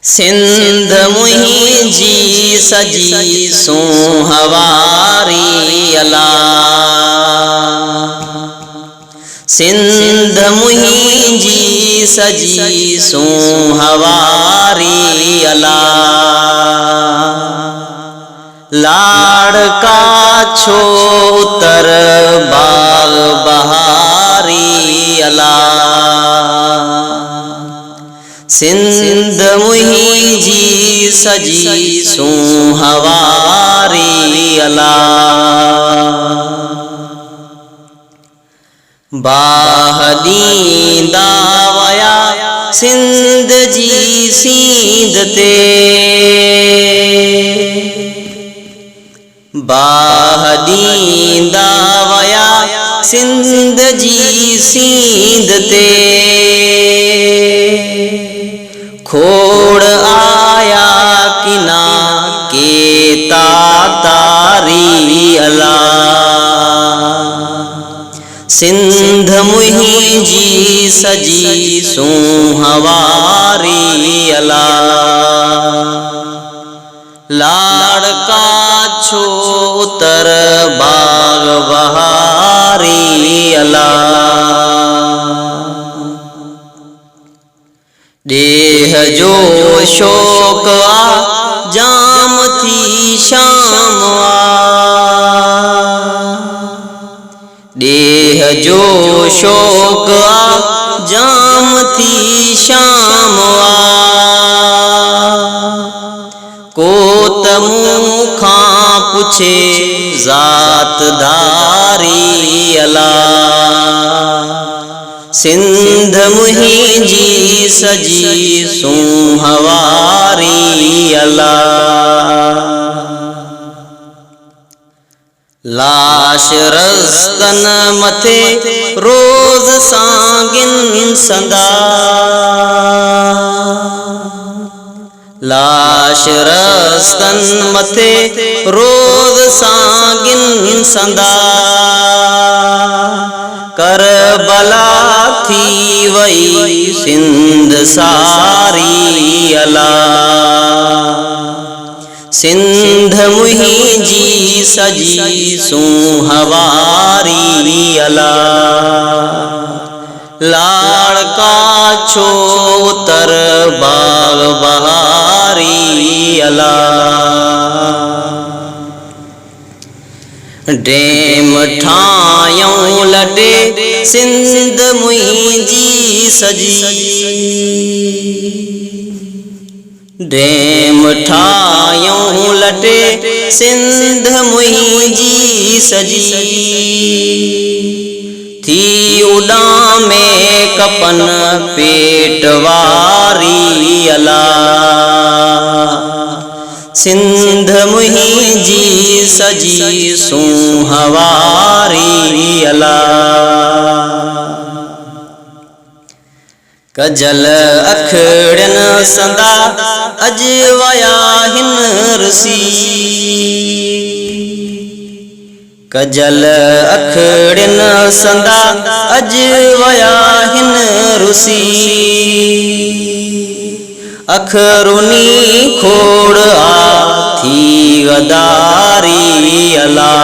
सिंध मुंहिंजी सजी सुहवारी अला, सिंध मुंहिंजी सजी सुहवारी अला। लाड़का छोतर बाग बहारी अला, सिंध मुंहिंजी सजी सुहवारी अला। बाह ॾींदा वया सिंध जी सींद ते, बाह ॾींदा वया सिंध जी सींद ते। खोड़ आया किना के तारी अला, सिंध मुंहिंजी सजी सुहवारी अला। लाड़का छोतर बाग बहारी अला। देह जो शौक आ जाम थी शाम आ, देह जो शौक आ जाम थी शाम आ। को त मूंखां पुछे ज़ात धारी अला, सिंध मुंहिंजी सजी सुहवारी अला। लाश रस्तन मथे रोज़ सांगिन संदा, लाश रस्तन मथे रोज़ सांगिन संदा। करबला थी वई सिंध सारी अला, सिंध मुंहिंजी सजी सुहवारी अला। लाड़का छोतर बाग बहारी अला। डेम ठायूं लटे सिंध मुंहिंजी सजी, डेम ठायूं लटे सिंध मुंहिंजी सजी। थी उॾामे कपन पेट वारी अला, सिंध मुंहिंजी सजी सुहवारी अला। कजल अखड़न संदा अज वया हिन रुसी, कजल अखड़न संदा अज वया हिन रुसी। अखरुनी खोड़ आ थी गदारी अला,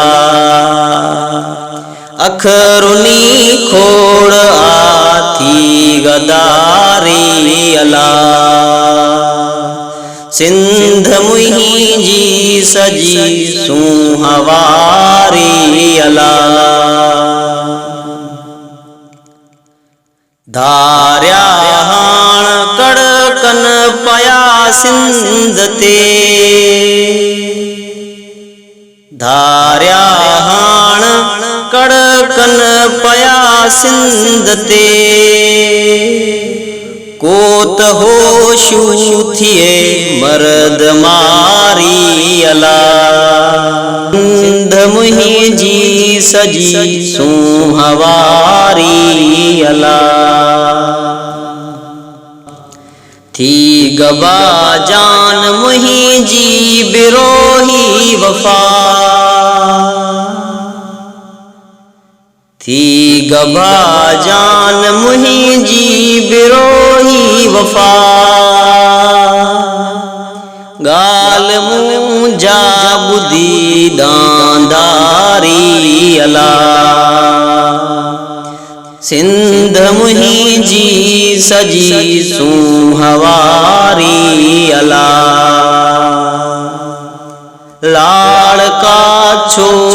अखरुनी खोड़ आ थी गदारी अला। सिंध मुंहिंजी सजी सुहवारी अला। धारिया हाण कड़कन पया सिंध ते, धारिया हाण कड़कन पया सिंध ते। को त होशू थिए मर्द मारी अला, सिंध मुंहिंजी सजी सुहवारी अला। थी गबा जान मुंहिंजी बिरोही वफा, थी गबा जान मुंहिंजी बिरोही वफा। ॿुधी दांदारी अला। सिंध मुंहिंजी सजी सुहवारी अला। लाड़का छो